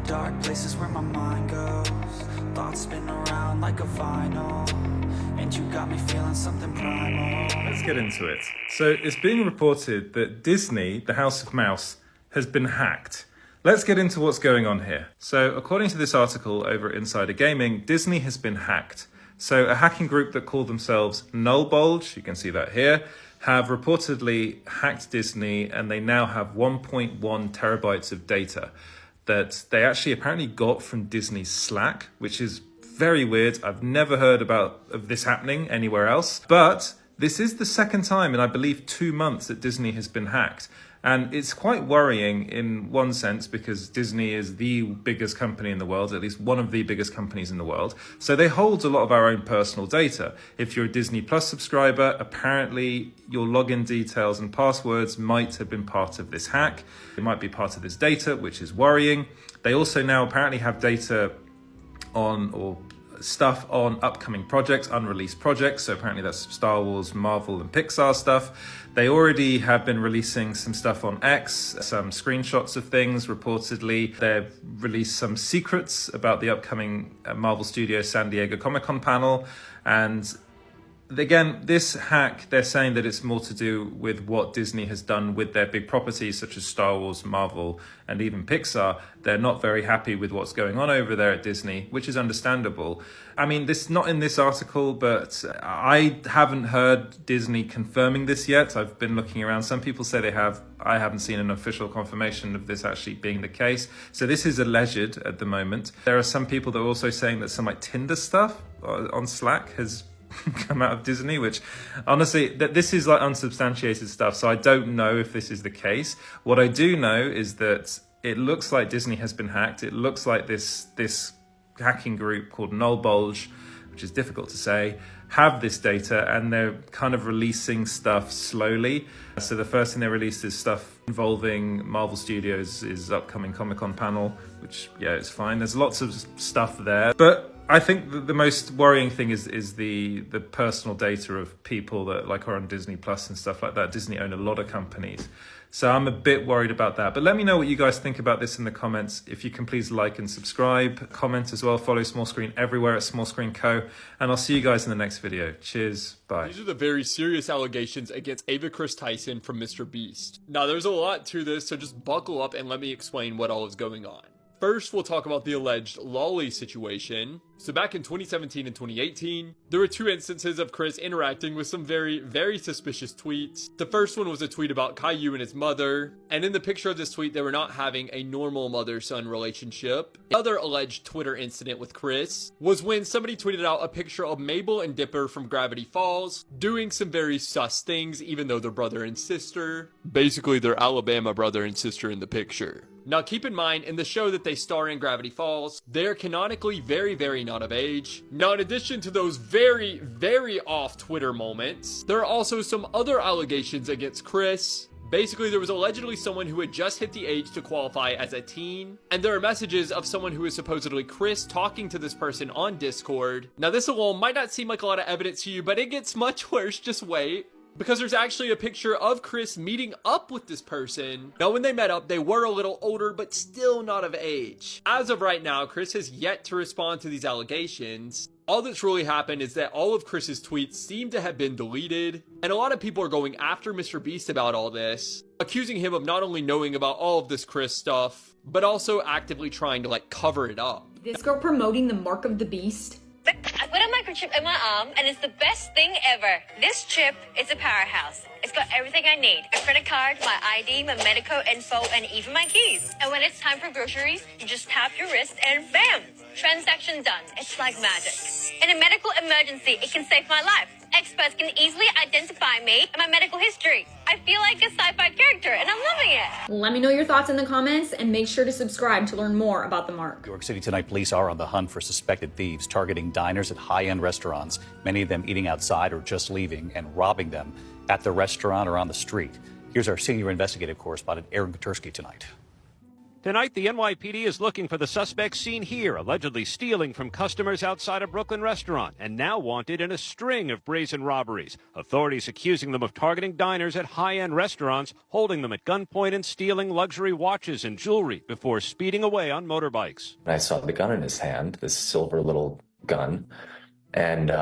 dark places where my mind goes. Thoughts spin around like a vinyl, and you got me feeling something primal. Let's get into it. So it's being reported that Disney, the House of Mouse, has been hacked. Let's get into what's going on here. So according to this article over at Insider Gaming, Disney has been hacked. So a hacking group that call themselves Nullbulge, you can see that here, have reportedly hacked Disney, and they now have 1.1 terabytes of data that they actually apparently got from Disney's Slack, which is very weird. I've never heard of this happening anywhere else, but this is the second time in, I believe, 2 months that Disney has been hacked. And it's quite worrying in one sense because Disney is the biggest company in the world, at least one of the biggest companies in the world. So they hold a lot of our own personal data. If you're a Disney Plus subscriber, apparently your login details and passwords might have been part of this hack. It might be part of this data, which is worrying. They also now apparently have data on, or stuff on, upcoming projects, unreleased projects. So apparently that's Star Wars, Marvel and Pixar stuff. They already have been releasing some stuff on X, some screenshots of things reportedly. They've released some secrets about the upcoming Marvel Studios San Diego Comic-Con panel. And again, this hack, they're saying that it's more to do with what Disney has done with their big properties such as Star Wars, Marvel, and even Pixar. They're not very happy with what's going on over there at Disney, which is understandable. I mean, this not in this article, but I haven't heard Disney confirming this yet. I've been looking around. Some people say they have. I haven't seen an official confirmation of this actually being the case. So this is alleged at the moment. There are some people that are also saying that some like Tinder stuff on Slack has come out of Disney, which honestly, that this is like unsubstantiated stuff, so I don't know if this is the case. What I do know is that it looks like Disney has been hacked. It looks like this hacking group called Nullbulge, which is difficult to say, have this data, and they're kind of releasing stuff slowly. So the first thing they released is stuff involving Marvel Studios' upcoming Comic-Con panel, which, yeah, it's fine. There's lots of stuff there, but I think the most worrying thing is the personal data of people that like are on Disney Plus and stuff like that. Disney own a lot of companies. So I'm a bit worried about that. But let me know what you guys think about this in the comments. If you can please like and subscribe, comment as well, follow Small Screen everywhere at Small Screen Co. And I'll see you guys in the next video. Cheers, bye. These are the very serious allegations against Ava Chris Tyson from Mr. Beast. Now there's a lot to this, so just buckle up and let me explain what all is going on. First, we'll talk about the alleged lolly situation. So back in 2017 and 2018, there were 2 instances of Chris interacting with some very, very suspicious tweets. The first one was a tweet about Caillou and his mother, and in the picture of this tweet, they were not having a normal mother-son relationship. The other alleged Twitter incident with Chris was when somebody tweeted out a picture of Mabel and Dipper from Gravity Falls doing some very sus things, even though they're brother and sister. Basically, they're Alabama brother and sister in the picture. Now keep in mind, in the show that they star in, Gravity Falls, they're canonically very, very not of age. Now in addition to those very, very off Twitter moments, there are also some other allegations against Chris. Basically, there was allegedly someone who had just hit the age to qualify as a teen, and there are messages of someone who is supposedly Chris talking to this person on Discord. Now this alone might not seem like a lot of evidence to you, but it gets much worse, just wait. Because there's actually a picture of Chris meeting up with this person. Now when they met up, they were a little older, but still not of age. As of right now, Chris has yet to respond to these allegations. All that's really happened is that all of Chris's tweets seem to have been deleted, and a lot of people are going after Mr. Beast about all this, accusing him of not only knowing about all of this Chris stuff, but also actively trying to like cover it up. This girl promoting the mark of the beast. I put a microchip in my arm, and it's the best thing ever. This chip is a powerhouse. It's got everything I need. A credit card, my ID, my medical info, and even my keys. And when it's time for groceries, you just tap your wrist and bam! Transaction done. It's like magic. In a medical emergency, it can save my life. Experts can easily identify me and my medical history. I feel like a sci-fi character, and I'm loving it. Let me know your thoughts in the comments, and make sure to subscribe to learn more about the mark. New York City tonight, police are on the hunt for suspected thieves targeting diners at high-end restaurants, many of them eating outside or just leaving, and robbing them at the restaurant or on the street. Here's our senior investigative correspondent, Aaron Katursky, tonight. Tonight, the NYPD is looking for the suspect seen here, allegedly stealing from customers outside a Brooklyn restaurant, and now wanted in a string of brazen robberies. Authorities accusing them of targeting diners at high-end restaurants, holding them at gunpoint and stealing luxury watches and jewelry before speeding away on motorbikes. I saw the gun in his hand, this silver little gun, and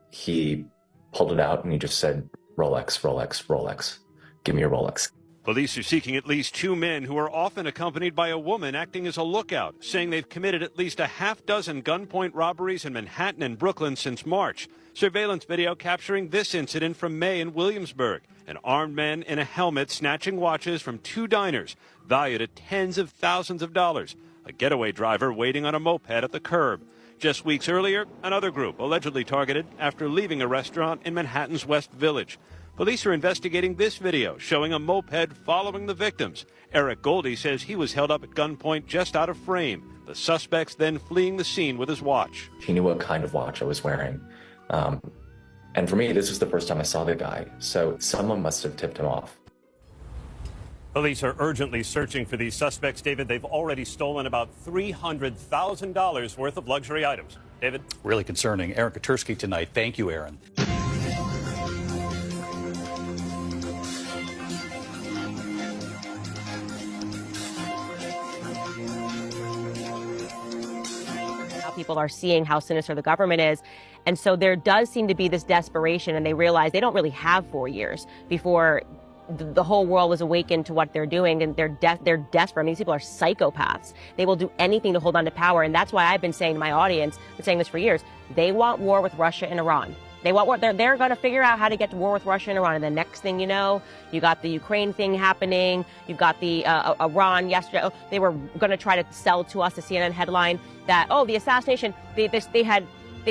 he pulled it out and he just said, "Rolex, Rolex, Rolex. Give me your Rolex." Police are seeking at least 2 men who are often accompanied by a woman acting as a lookout, saying they've committed at least a half-dozen gunpoint robberies in Manhattan and Brooklyn since March. Surveillance video capturing this incident from May in Williamsburg. An armed man in a helmet snatching watches from 2 diners, valued at tens of thousands of dollars. A getaway driver waiting on a moped at the curb. Just weeks earlier, another group allegedly targeted after leaving a restaurant in Manhattan's West Village. Police are investigating this video showing a moped following the victims. Eric Goldie says he was held up at gunpoint just out of frame. The suspects then fleeing the scene with his watch. He knew what kind of watch I was wearing. And for me, this was the first time I saw the guy, so someone must have tipped him off. Police are urgently searching for these suspects, David. They've already stolen about $300,000 worth of luxury items. David? Really concerning. Aaron Katursky tonight. Thank you, Aaron. People are seeing how sinister the government is. And so there does seem to be this desperation, and they realize they don't really have 4 years before the whole world is awakened to what they're doing, and they're desperate. I mean, these people are psychopaths. They will do anything to hold on to power, and that's why I've been saying to my audience, I've been saying this for years, they want war with Russia and Iran. They want war. They're going to figure out how to get to war with Russia and Iran. And the next thing you know, you got the Ukraine thing happening. You've got the Iran yesterday. Oh, they were going to try to sell to us a CNN headline that, the assassination, they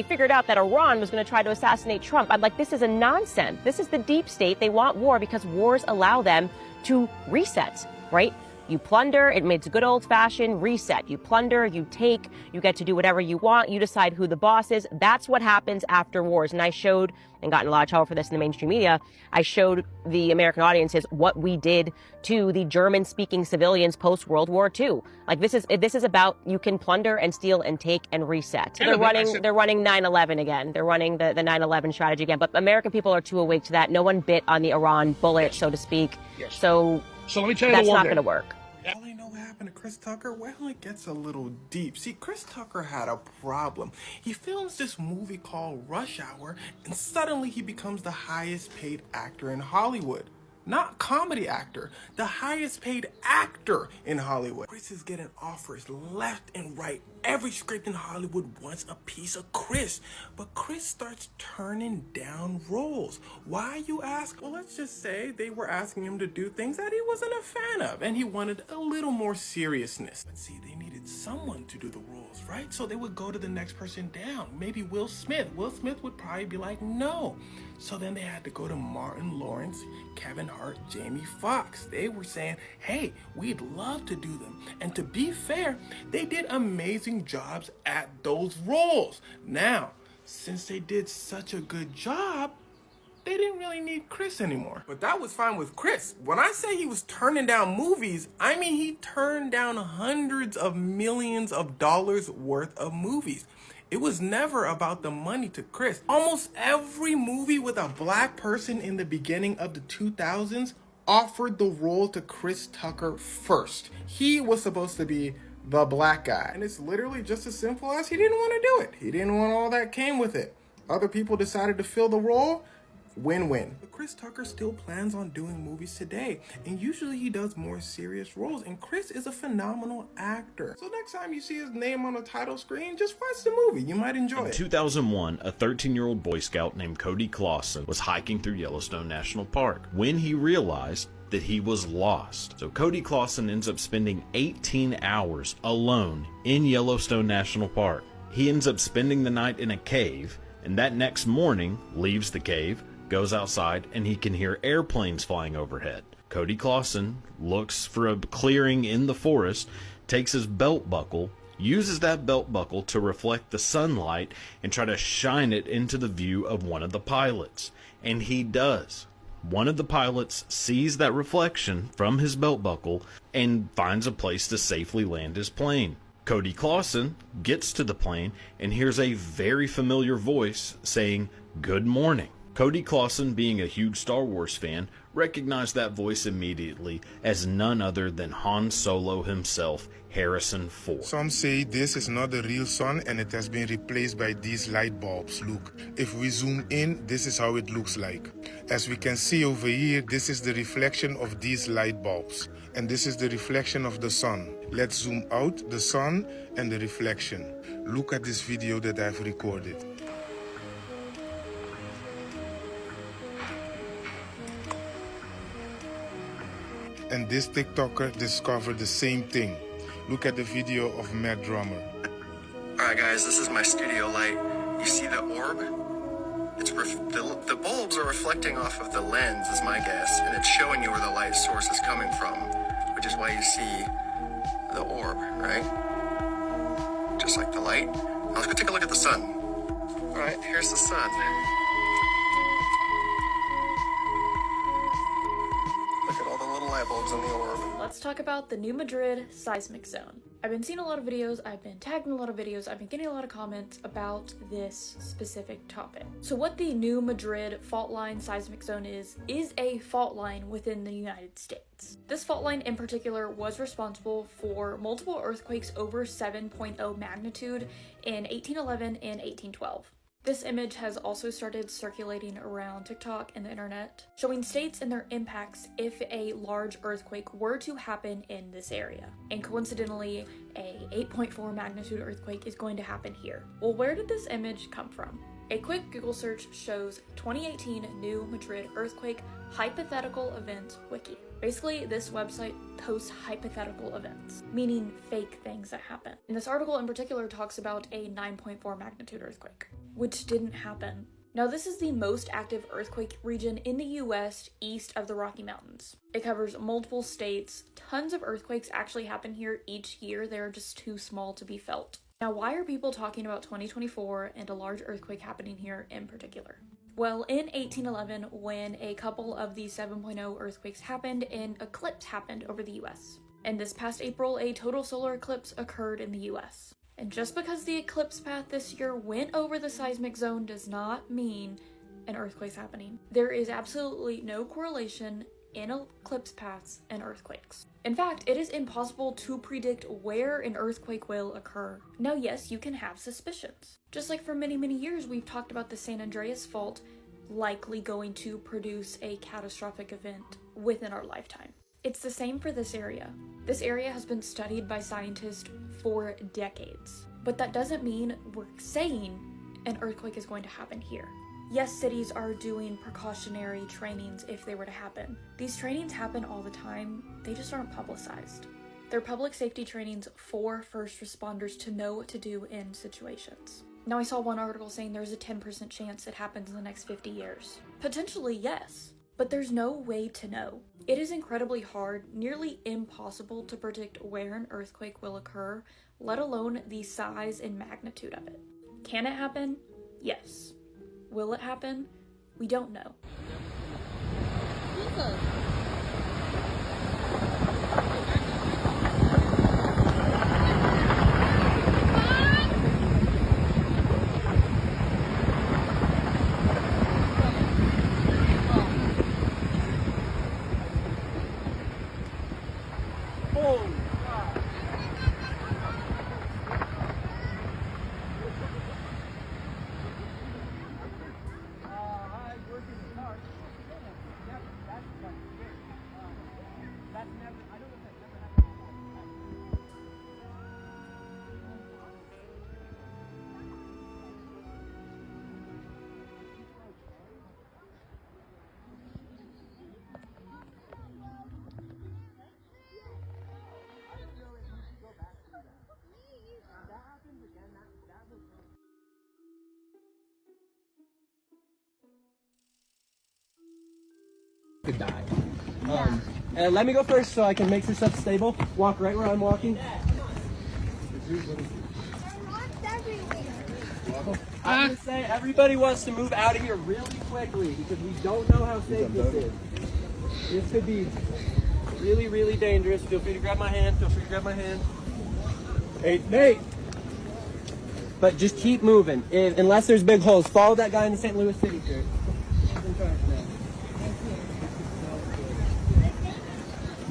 figured out that Iran was going to try to assassinate Trump. I'm like, this is a nonsense. This is the deep state. They want war because wars allow them to reset, right? You plunder, it's a good old-fashioned reset. You plunder, you take, you get to do whatever you want, you decide who the boss is. That's what happens after wars. And I showed, and got in a lot of trouble for this in the mainstream media, I showed the American audiences what we did to the German-speaking civilians post-World War II. Like, this is about, you can plunder and steal and take and reset. So they're running 9/11 again. They're running the 9/11 strategy again. But American people are too awake to that. No one bit on the Iran bullet, so to speak. So let me tell you that's not going to work. Well, I know what happened to Chris Tucker. Well, it gets a little deep. See, Chris Tucker had a problem. He films this movie called Rush Hour, and suddenly he becomes the highest paid actor in Hollywood. Not comedy actor, the highest paid actor in Hollywood. Chris is getting offers left and right. Every script in Hollywood wants a piece of Chris, but Chris starts turning down roles. Why, you ask? Well, let's just say they were asking him to do things that he wasn't a fan of, and he wanted a little more seriousness. But see, they needed someone to do the roles, right? So they would go to the next person down, maybe Will Smith. Will Smith would probably be like, no. So then they had to go to Martin Lawrence, Kevin Hart, Jamie Foxx. They were saying, hey, we'd love to do them. And to be fair, they did amazing jobs at those roles. Now, since they did such a good job, they didn't really need Chris anymore. But that was fine with Chris. When I say he was turning down movies, I mean he turned down hundreds of millions of dollars worth of movies. It was never about the money to Chris. Almost every movie with a black person in the beginning of the 2000s offered the role to Chris Tucker first. He was supposed to be the black guy. And it's literally just as simple as he didn't want to do it. He didn't want all that came with it. Other people decided to fill the role. Win-win. But Chris Tucker still plans on doing movies today, and usually he does more serious roles, and Chris is a phenomenal actor. So next time you see his name on the title screen, just watch the movie. You might enjoy it. In 2001, a 13-year-old Boy Scout named Cody Clausen was hiking through Yellowstone National Park when he realized that he was lost. So Cody Clausen ends up spending 18 hours alone in Yellowstone National Park. He ends up spending the night in a cave, and that next morning leaves the cave, goes outside, and he can hear airplanes flying overhead. Cody Clausen looks for a clearing in the forest, takes his belt buckle, uses that belt buckle to reflect the sunlight and try to shine it into the view of one of the pilots. And he does. One of the pilots sees that reflection from his belt buckle and finds a place to safely land his plane. Cody Clausen gets to the plane and hears a very familiar voice saying, "Good morning." Cody Clausen, being a huge Star Wars fan, recognized that voice immediately as none other than Han Solo himself, Harrison Ford. Some say this is not the real sun and it has been replaced by these light bulbs. Look, if we zoom in, this is how it looks like. As we can see over here, this is the reflection of these light bulbs. And this is the reflection of the sun. Let's zoom out the sun and the reflection. Look at this video that I've recorded. And this TikToker discovered the same thing. Look at the video of Matt Drummer. Alright guys, this is my studio light. You see the orb? It's the bulbs are reflecting off of the lens is my guess, and it's showing you where the light source is coming from, which is why you see the orb, right? Just like the light. Now let's go take a look at the sun. Alright, here's the sun. Look at all the little light bulbs in the orb. Let's talk about the New Madrid seismic zone. I've been seeing a lot of videos, I've been tagged in a lot of videos, I've been getting a lot of comments about this specific topic. So what the New Madrid fault line seismic zone is a fault line within the United States. This fault line in particular was responsible for multiple earthquakes over 7.0 magnitude in 1811 and 1812. This image has also started circulating around TikTok and the internet, showing states and their impacts if a large earthquake were to happen in this area. And coincidentally, a 8.4 magnitude earthquake is going to happen here. Well, where did this image come from? A quick Google search shows 2018 New Madrid Earthquake Hypothetical Events Wiki. Basically, this website posts hypothetical events, meaning fake things that happen. And this article in particular talks about a 9.4 magnitude earthquake, which didn't happen. Now, this is the most active earthquake region in the US east of the Rocky Mountains. It covers multiple states. Tons of earthquakes actually happen here each year. They're just too small to be felt. Now, why are people talking about 2024 and a large earthquake happening here in particular? Well, in 1811, when a couple of the 7.0 earthquakes happened, an eclipse happened over the US. And this past April, a total solar eclipse occurred in the US. And just because the eclipse path this year went over the seismic zone does not mean an earthquake's happening. There is absolutely no correlation in eclipse paths and earthquakes. In fact, it is impossible to predict where an earthquake will occur. Now, yes, you can have suspicions. Just like for many, many years, we've talked about the San Andreas Fault likely going to produce a catastrophic event within our lifetime. It's the same for this area. This area has been studied by scientists for decades, but that doesn't mean we're saying an earthquake is going to happen here. Yes, cities are doing precautionary trainings if they were to happen. These trainings happen all the time, they just aren't publicized. They're public safety trainings for first responders to know what to do in situations. Now, I saw one article saying there's a 10% chance it happens in the next 50 years. Potentially, yes, but there's no way to know. It is incredibly hard, nearly impossible to predict where an earthquake will occur, let alone the size and magnitude of it. Can it happen? Yes. Will it happen? We don't know. Could die. And let me go first so I can make this stuff stable. Walk right where I'm walking. I'm gonna say everybody wants to move out of here really quickly because we don't know how safe this is. This could be really, really dangerous. Feel free to grab my hand. Feel free to grab my hand. Hey, Nate! But just keep moving. Unless there's big holes, follow that guy in the St. Louis City shirt. He's in charge now.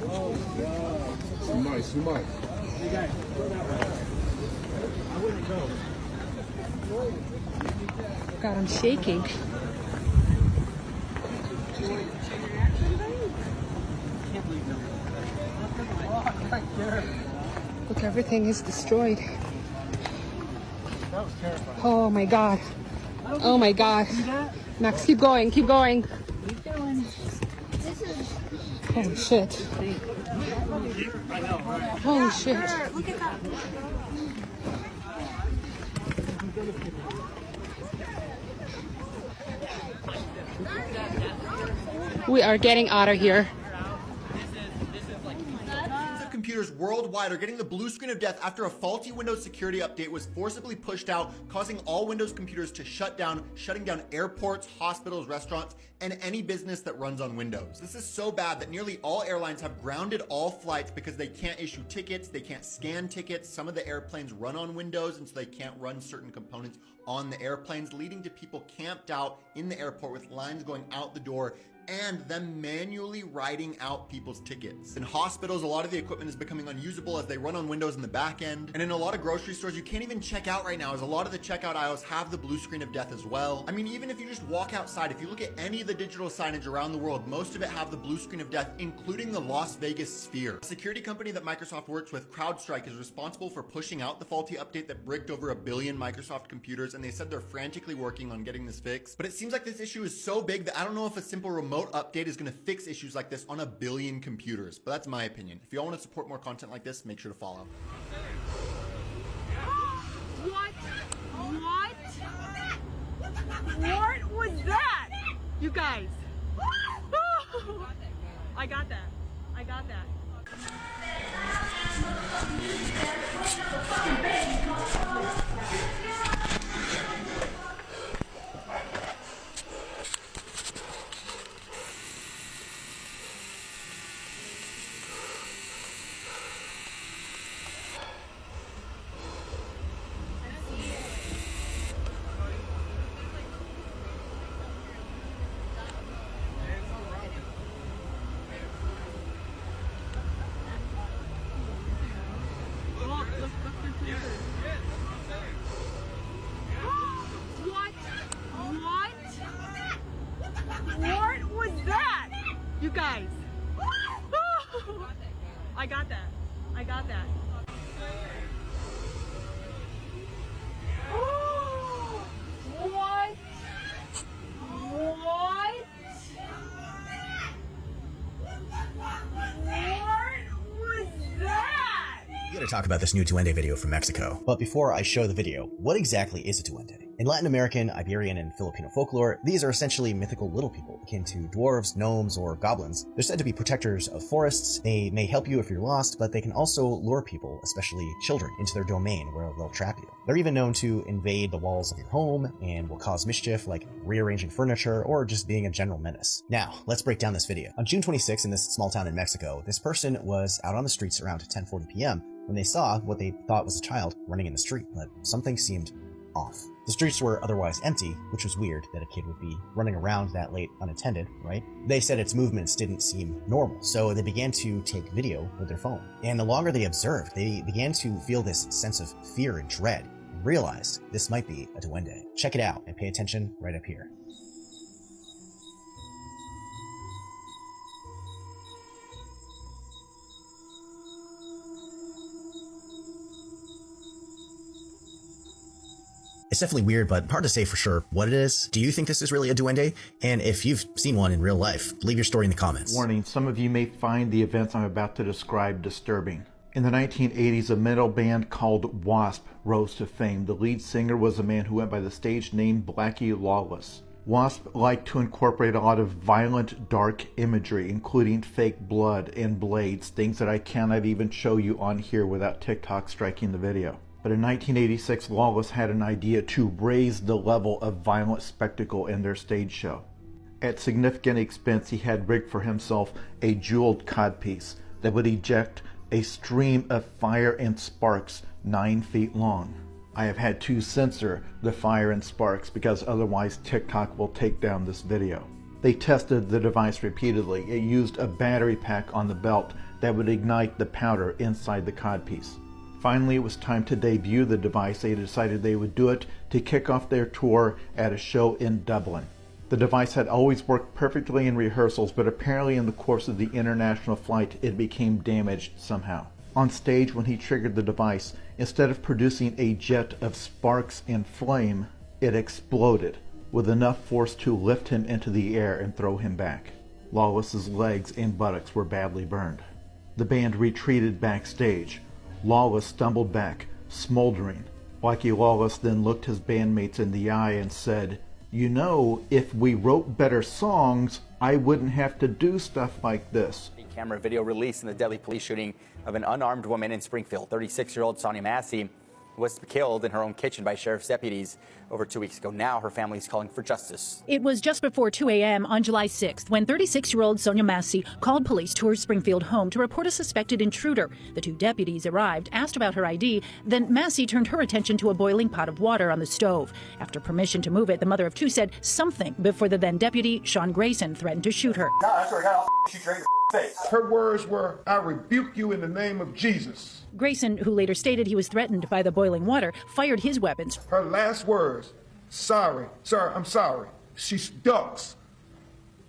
Oh, God. Nice. Hey, guys, go that way. I wouldn't go. God, I'm shaking. Look, everything is destroyed. That was terrifying. Oh my God. Oh my God. Max, keep going. Keep going. Holy shit. Holy shit. Look at that. We are getting out of here. Computers worldwide are getting the blue screen of death after a faulty Windows security update was forcibly pushed out, causing all Windows computers to shut down, shutting down airports, hospitals, restaurants, and any business that runs on Windows. This is so bad that nearly all airlines have grounded all flights because they can't issue tickets, they can't scan tickets. Some of the airplanes run on Windows, and so they can't run certain components on the airplanes, leading to people camped out in the airport with lines going out the door and them manually writing out people's tickets. In hospitals, a lot of the equipment is becoming unusable as they run on Windows in the back end. And in a lot of grocery stores, you can't even check out right now as a lot of the checkout aisles have the blue screen of death as well. I mean, even if you just walk outside, if you look at any of the digital signage around the world, most of it have the blue screen of death, including the Las Vegas Sphere. A security company that Microsoft works with, CrowdStrike, is responsible for pushing out the faulty update that bricked over 1 billion Microsoft computers, and they said they're frantically working on getting this fixed. But it seems like this issue is so big that I don't know if a simple remote update is going to fix issues like this on 1 billion computers. But that's my opinion. If you all want to support more content like this, make sure to follow. What? What was that? You guys. I got that. I got that. What was that? You guys. I got that. I got that. What? What? We gotta talk about this new duende video from Mexico. But before I show the video, what exactly is a duende? In Latin American, Iberian, and Filipino folklore, these are essentially mythical little people, akin to dwarves, gnomes, or goblins. They're said to be protectors of forests. They may help you if you're lost, but they can also lure people, especially children, into their domain where they'll trap you. They're even known to invade the walls of your home and will cause mischief like rearranging furniture or just being a general menace. Now, let's break down this video. On June 26 in this small town in Mexico, this person was out on the streets around 10:40 p.m. when they saw what they thought was a child running in the street, but something seemed off. The streets were otherwise empty, which was weird that a kid would be running around that late unattended, right? They said its movements didn't seem normal, so they began to take video with their phone. And the longer they observed, they began to feel this sense of fear and dread, and realized this might be a duende. Check it out and pay attention right up here. It's definitely weird, but hard to say for sure what it is. Do you think this is really a duende? And if you've seen one in real life, leave your story in the comments. Warning, some of you may find the events I'm about to describe disturbing. In the 1980s, a metal band called WASP rose to fame. The lead singer was a man who went by the stage name Blackie Lawless. WASP liked to incorporate a lot of violent, dark imagery, including fake blood and blades, things that I cannot even show you on here without TikTok striking the video. But in 1986, Lawless had an idea to raise the level of violent spectacle in their stage show. At significant expense, he had rigged for himself a jeweled codpiece that would eject a stream of fire and sparks 9 feet long. I have had to censor the fire and sparks because otherwise TikTok will take down this video. They tested the device repeatedly. It used a battery pack on the belt that would ignite the powder inside the codpiece. Finally, it was time to debut the device. They decided they would do it to kick off their tour at a show in Dublin. The device had always worked perfectly in rehearsals, but apparently in the course of the international flight, it became damaged somehow. On stage, when he triggered the device, instead of producing a jet of sparks and flame, it exploded, with enough force to lift him into the air and throw him back. Lawless's legs and buttocks were badly burned. The band retreated backstage. Lawless stumbled back, smoldering. Blackie Lawless then looked his bandmates in the eye and said, "You know, if we wrote better songs, I wouldn't have to do stuff like this." Camera video released in the deadly police shooting of an unarmed woman in Springfield. 36-year-old Sonia Massey was killed in her own kitchen by sheriff's deputies over 2 weeks ago. Now her family is calling for justice. It was just before 2 a.m. on July 6th when 36-year-old Sonia Massey called police to her Springfield home to report a suspected intruder. The 2 deputies arrived, asked about her ID, then Massey turned her attention to a boiling pot of water on the stove. After permission to move it, the mother of 2 said something before the then deputy, Sean Grayson, threatened to shoot her. No, that's where I got off shoot you right in your face. Her words were, "I rebuke you in the name of Jesus." Grayson, who later stated he was threatened by the boiling water, fired his weapons. Her last words, "Sorry, sir, I'm sorry." She ducks.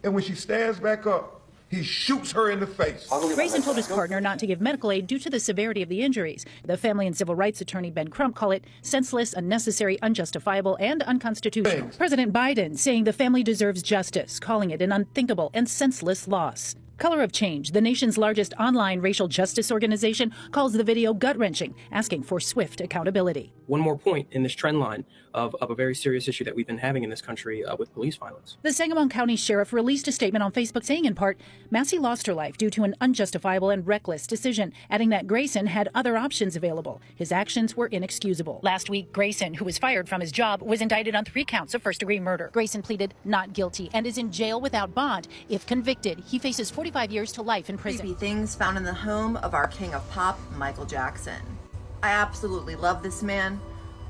And when she stands back up, he shoots her in the face. Grayson told his partner not to give medical aid due to the severity of the injuries. The family and civil rights attorney Ben Crump call it senseless, unnecessary, unjustifiable, and unconstitutional. President Biden saying the family deserves justice, calling it an unthinkable and senseless loss. Color of Change, the nation's largest online racial justice organization, calls the video gut-wrenching, asking for swift accountability. One more point in this trend line of a very serious issue that we've been having in this country with police violence. The Sangamon County Sheriff released a statement on Facebook saying in part, Massey lost her life due to an unjustifiable and reckless decision, adding that Grayson had other options available. His actions were inexcusable. Last week, Grayson, who was fired from his job, was indicted on 3 counts of first-degree murder. Grayson pleaded not guilty and is in jail without bond. If convicted, he faces 45 years to life in prison. Creepy things found in the home of our king of pop, Michael Jackson. I absolutely love this man,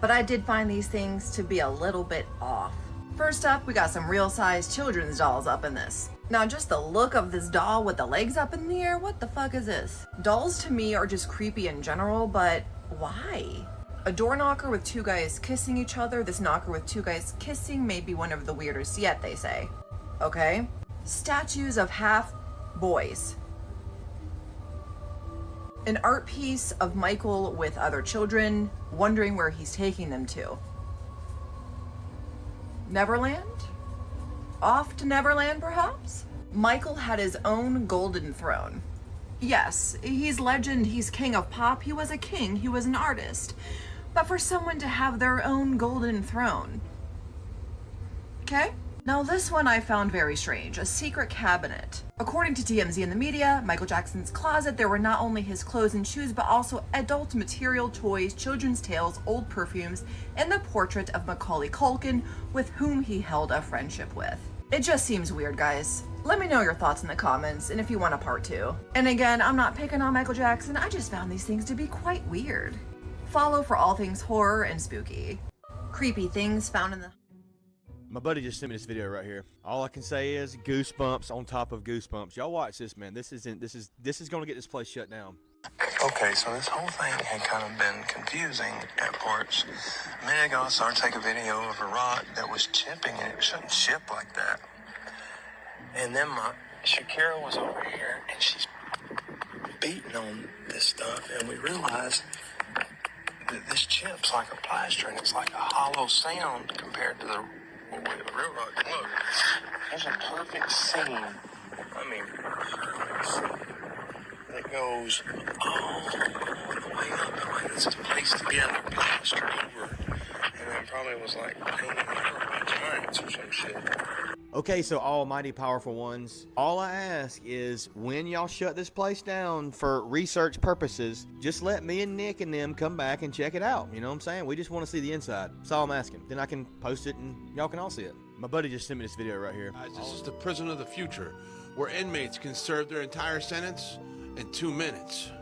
but I did find these things to be a little bit off. First up, we got some real-sized children's dolls up in this. Now, just the look of this doll with the legs up in the air, what the fuck is this? Dolls to me are just creepy in general, but why? A door knocker with 2 guys kissing each other, this knocker with 2 guys kissing may be one of the weirdest yet, they say. Okay? Statues of half boys. An art piece of Michael with other children, wondering where he's taking them to. Neverland? Off to Neverland, perhaps? Michael had his own golden throne. Yes, he's legend, he's king of pop, he was a king, he was an artist. But for someone to have their own golden throne. Okay? Now this one I found very strange, a secret cabinet. According to TMZ and the media, Michael Jackson's closet, there were not only his clothes and shoes, but also adult material, toys, children's tales, old perfumes, and the portrait of Macaulay Culkin, with whom he held a friendship with. It just seems weird, guys. Let me know your thoughts in the comments, and if you want a part 2. And again, I'm not picking on Michael Jackson, I just found these things to be quite weird. Follow for all things horror and spooky. Creepy things found in the... My buddy just sent me this video right here. All I can say is goosebumps on top of goosebumps. Y'all watch this, man. This is gonna get this place shut down. Okay, so this whole thing had kind of been confusing at parts. A minute ago, I started to take a video of a rock that was chipping, and it shouldn't chip like that. And then my Shakira was over here, and she's beating on this stuff, and we realized that this chip's like a plaster, and it's like a hollow sound compared to the real rock. Look, there's a perfect scene. I mean, perfect scene that goes all the way up. Like this is placed together, plastered over, and then probably was like painted over by giants or some shit. Okay, so almighty powerful ones, all I ask is when y'all shut this place down for research purposes, just let me and Nick and them come back and check it out. You know what I'm saying? We just want to see the inside. That's all I'm asking. Then I can post it and y'all can all see it. My buddy just sent me this video right here. This is the prison of the future, where inmates can serve their entire sentence in 2 minutes.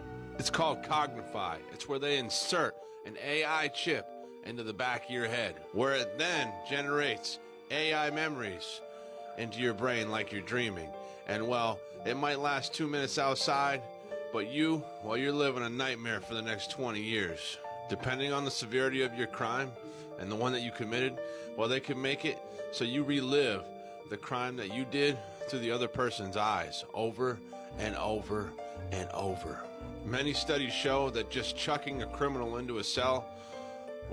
It's called Cognify. It's where they insert an AI chip into the back of your head, where it then generates AI memories into your brain like you're dreaming. And well, it might last 2 minutes outside, but well, you're living a nightmare for the next 20 years. Depending on the severity of your crime and the one that you committed, well, they can make it so you relive the crime that you did through the other person's eyes over and over and over. Many studies show that just chucking a criminal into a cell,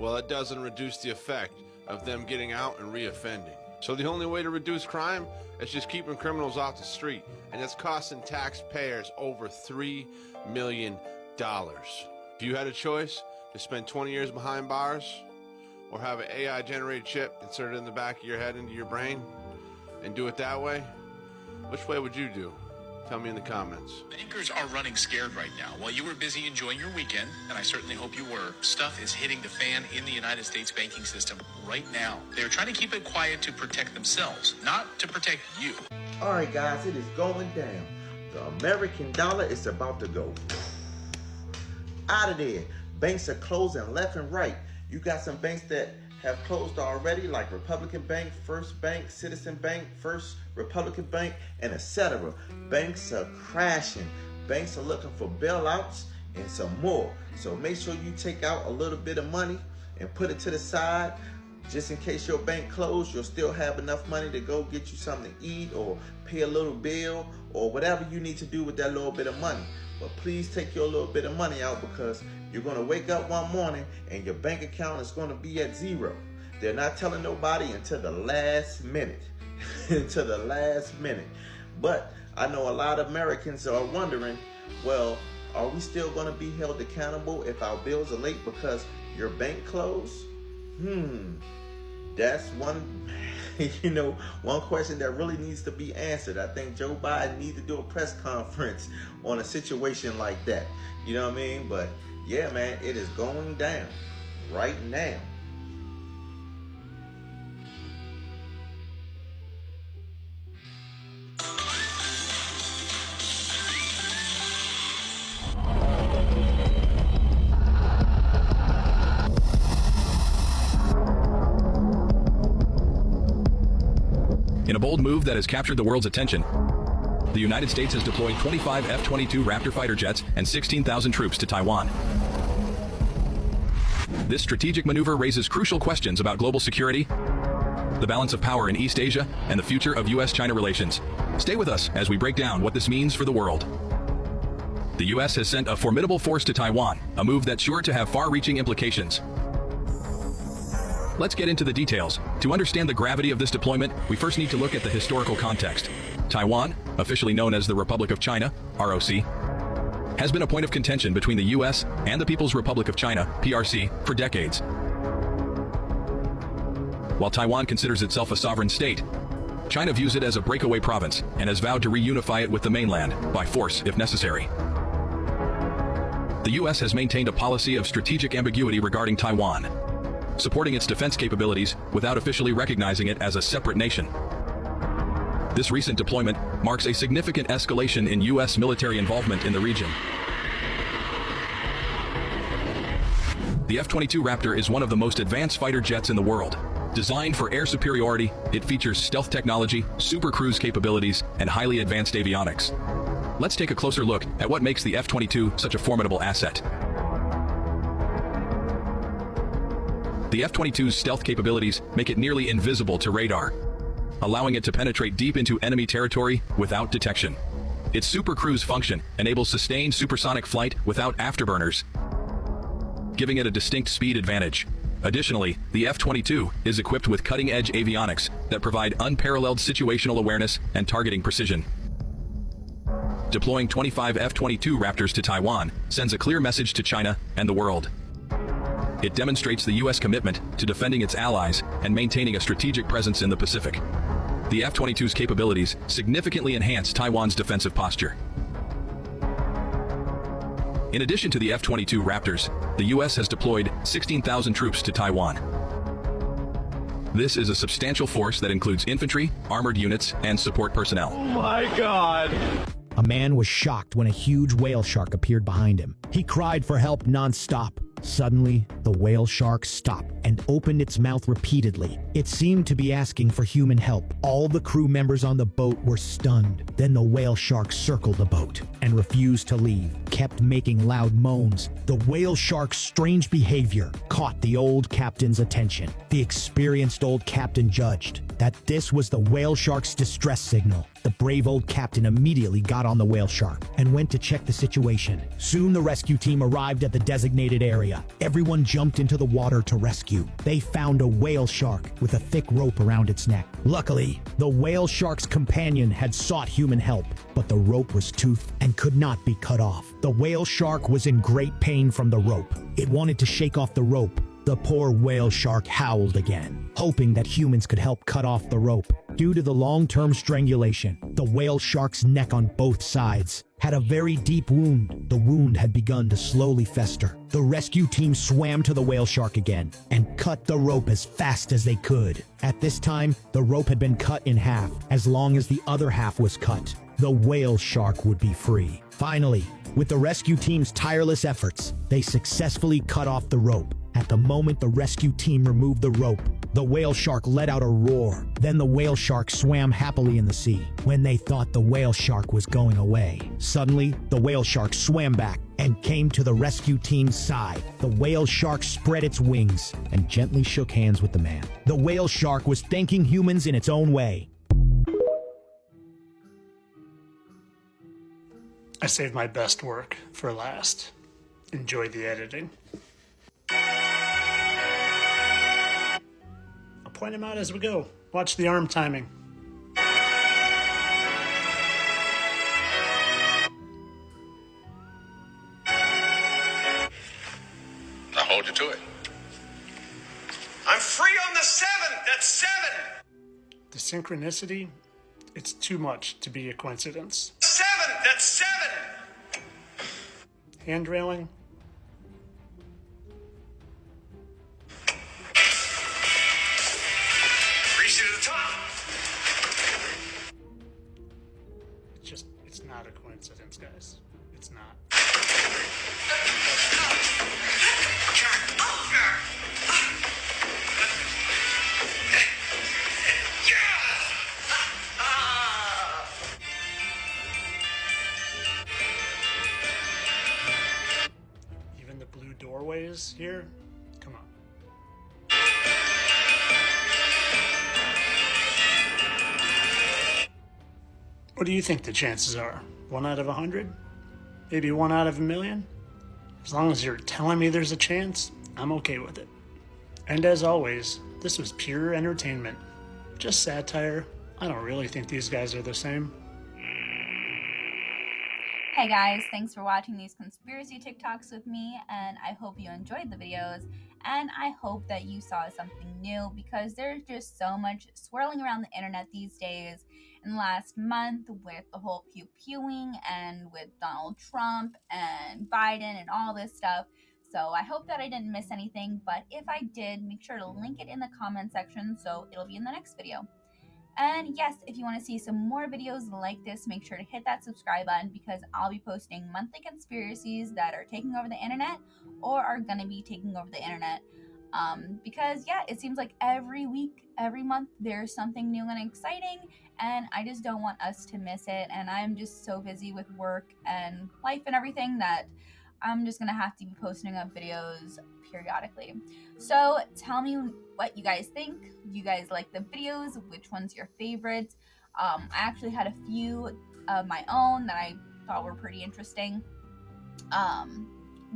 well, it doesn't reduce the effect of them getting out and reoffending. So the only way to reduce crime is just keeping criminals off the street, and it's costing taxpayers over $3 million. If you had a choice to spend 20 years behind bars or have an AI-generated chip inserted in the back of your head into your brain and do it that way, which way would you do? Tell me in the comments. Bankers are running scared right now. While you were busy enjoying your weekend, and I certainly hope you were, stuff is hitting the fan in the United States banking system right now. They're trying to keep it quiet to protect themselves, not to protect you. All right, guys, it is going down. The American dollar is about to go out of there. Banks are closing left and right. You got some banks that have closed already, like Republican Bank, First Bank, Citizen Bank, First Republican Bank, and etc. Banks are crashing. Banks are looking for bailouts and some more. So make sure you take out a little bit of money and put it to the side. Just in case your bank closed, you'll still have enough money to go get you something to eat or pay a little bill or whatever you need to do with that little bit of money. But please take your little bit of money out, because you're going to wake up one morning and your bank account is going to be at zero. They're not telling nobody until the last minute. Until the last minute. But I know a lot of Americans are wondering, well, are we still going to be held accountable if our bills are late because your bank closed? That's one, one question that really needs to be answered. I think Joe Biden needs to do a press conference on a situation like that. You know what I mean? But yeah, man, it is going down right now. In a bold move that has captured the world's attention, the United States has deployed 25 F-22 Raptor fighter jets and 16,000 troops to Taiwan. This strategic maneuver raises crucial questions about global security, the balance of power in East Asia, and the future of U.S.-China relations. Stay with us as we break down what this means for the world. The U.S. has sent a formidable force to Taiwan, a move that's sure to have far-reaching implications. Let's get into the details. To understand the gravity of this deployment, we first need to look at the historical context. Taiwan, officially known as the Republic of China, ROC, has been a point of contention between the U.S. and the People's Republic of China, PRC, for decades. While Taiwan considers itself a sovereign state, China views it as a breakaway province and has vowed to reunify it with the mainland, by force if necessary. The U.S. has maintained a policy of strategic ambiguity regarding Taiwan, supporting its defense capabilities without officially recognizing it as a separate nation. This recent deployment marks a significant escalation in U.S. military involvement in the region. The F-22 Raptor is one of the most advanced fighter jets in the world. Designed for air superiority, it features stealth technology, super cruise capabilities, and highly advanced avionics. Let's take a closer look at what makes the F-22 such a formidable asset. The F-22's stealth capabilities make it nearly invisible to radar, allowing it to penetrate deep into enemy territory without detection. Its super cruise function enables sustained supersonic flight without afterburners, giving it a distinct speed advantage. Additionally, the F-22 is equipped with cutting-edge avionics that provide unparalleled situational awareness and targeting precision. Deploying 25 F-22 Raptors to Taiwan sends a clear message to China and the world. It demonstrates the U.S. commitment to defending its allies and maintaining a strategic presence in the Pacific. the F-22's capabilities significantly enhance Taiwan's defensive posture. In addition to the F-22 Raptors, the U.S. has deployed 16,000 troops to Taiwan. This is a substantial force that includes infantry, armored units, and support personnel. Oh my God! A man was shocked when a huge whale shark appeared behind him. He cried for help non-stop. Suddenly, the whale shark stopped and opened its mouth repeatedly. It seemed to be asking for human help. All the crew members on the boat were stunned. Then the whale shark circled the boat and refused to leave, kept making loud moans. The whale shark's strange behavior caught the old captain's attention. The experienced old captain judged that this was the whale shark's distress signal. The brave old captain immediately got on the whale shark and went to check the situation. Soon the rescue team arrived at the designated area. Everyone jumped into the water to rescue. They found a whale shark with a thick rope around its neck. Luckily, the whale shark's companion had sought human help, but the rope was toothed and could not be cut off. The whale shark was in great pain from the rope. It wanted to shake off the rope. The poor whale shark howled again, hoping that humans could help cut off the rope. Due to the long-term strangulation, the whale shark's neck on both sides had a very deep wound. The wound had begun to slowly fester. The rescue team swam to the whale shark again and cut the rope as fast as they could. At this time, the rope had been cut in half. As long as the other half was cut, the whale shark would be free. Finally, with the rescue team's tireless efforts, they successfully cut off the rope. At the moment the rescue team removed the rope, the whale shark let out a roar. Then the whale shark swam happily in the sea. When they thought the whale shark was going away, suddenly the whale shark swam back and came to the rescue team's side. The whale shark spread its wings and gently shook hands with the man. The whale shark was thanking humans in its own way. I saved my best work for last. Enjoy the editing. I'll point them out as we go. Watch the arm timing. I'll hold you to it. I'm free on the 7. That's 7. The synchronicity, it's too much to be a coincidence. 7. That's 7. Hand railing. Reach to the top. It's not a coincidence, guys. It's not. Even the blue doorways here, come on. What do you think the chances are? 1 out of 100? Maybe 1 out of 1,000,000? As long as you're telling me there's a chance, I'm okay with it. And as always, this was pure entertainment. Just satire. I don't really think these guys are the same. Hey guys, thanks for watching these conspiracy TikToks with me, and I hope you enjoyed the videos, and I hope that you saw something new, because there's just so much swirling around the internet these days. In the last month, with the whole pew-pewing and with Donald Trump and Biden and all this stuff. So I hope that I didn't miss anything, but if I did, make sure to link it in the comment section so it'll be in the next video. And yes, if you want to see some more videos like this, make sure to hit that subscribe button, because I'll be posting monthly conspiracies that are taking over the internet or are going to be taking over the internet. Because yeah, it seems like every week, every month, there's something new and exciting, and I just don't want us to miss it. And I'm just so busy with work and life and everything that I'm just gonna have to be posting up videos periodically. So tell me what you guys think. Do you guys like the videos? Which one's your favorite? I actually had a few of my own that I thought were pretty interesting.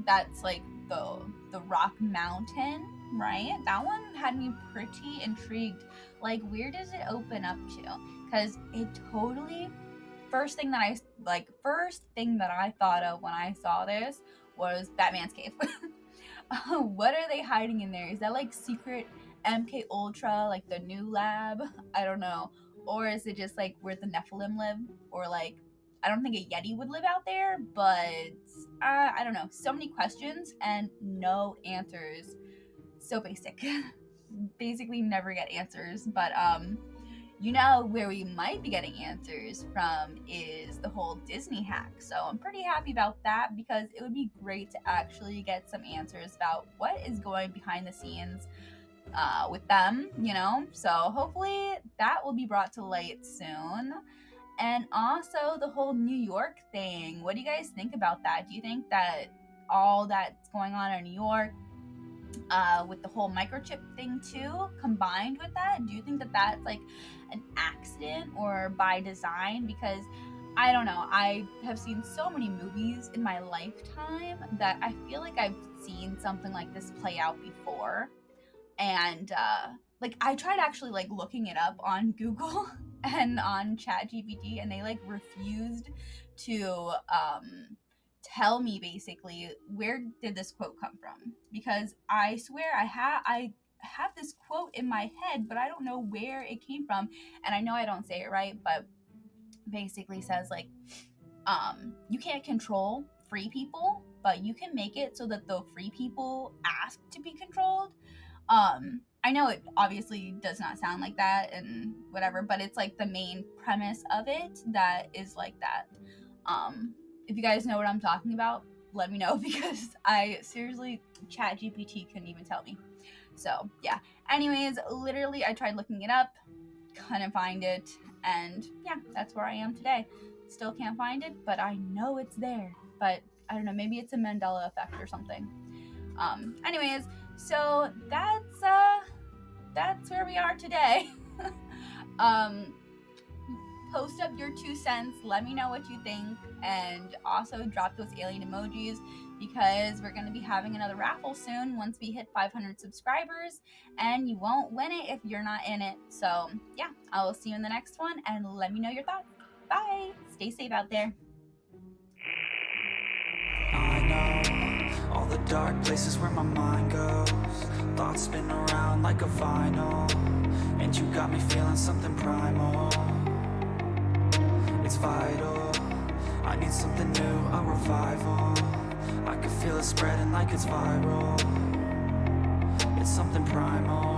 That's like the Rock Mountain, right? That one had me pretty intrigued. Like, where does it open up to? Because it totally, first thing that I thought of when I saw this was Batman's cave. What are they hiding in there? Is that like secret MK Ultra, like the new lab? I don't know. or is it just like where the Nephilim live, or like I don't think a Yeti would live out there, but I don't know. So many questions and no answers. So basic. Basically never get answers, but you know where we might be getting answers from is the whole Disney hack. So I'm pretty happy about that, because it would be great to actually get some answers about what is going behind the scenes with them, you know? So hopefully that will be brought to light soon. And also the whole New York thing. What do you guys think about that? Do you think that all that's going on in New York, with the whole microchip thing too, combined with that, do you think that that's like an accident or by design? Because I don't know, I have seen so many movies in my lifetime that I feel like I've seen something like this play out before. And like I tried actually like looking it up on Google and on ChatGPT, and they like refused to tell me basically where did this quote come from, because I swear I have this quote in my head, but I don't know where it came from, and I know I don't say it right, but basically says like you can't control free people, but you can make it so that the free people ask to be controlled. I know it obviously does not sound like that and whatever, but it's like the main premise of it that is like that. If you guys know what I'm talking about, let me know, because I seriously, ChatGPT couldn't even tell me. So yeah, anyways, literally I tried looking it up, couldn't find it, and yeah, that's where I am today. Still can't find it, but I know it's there. But I don't know, maybe it's a Mandela effect or something. Anyways, so that's where we are today. Post up your 2 cents, let me know what you think, and also drop those alien emojis, because we're going to be having another raffle soon once we hit 500 subscribers, and you won't win it if you're not in it. So yeah, I will see you in the next one, and let me know your thoughts. Bye. Stay safe out there. I know all the dark places where my mind goes. Thoughts spin around like a vinyl, and you got me feeling something primal. It's vital, I need something new, a revival. I can feel it spreading like it's viral. It's something primal.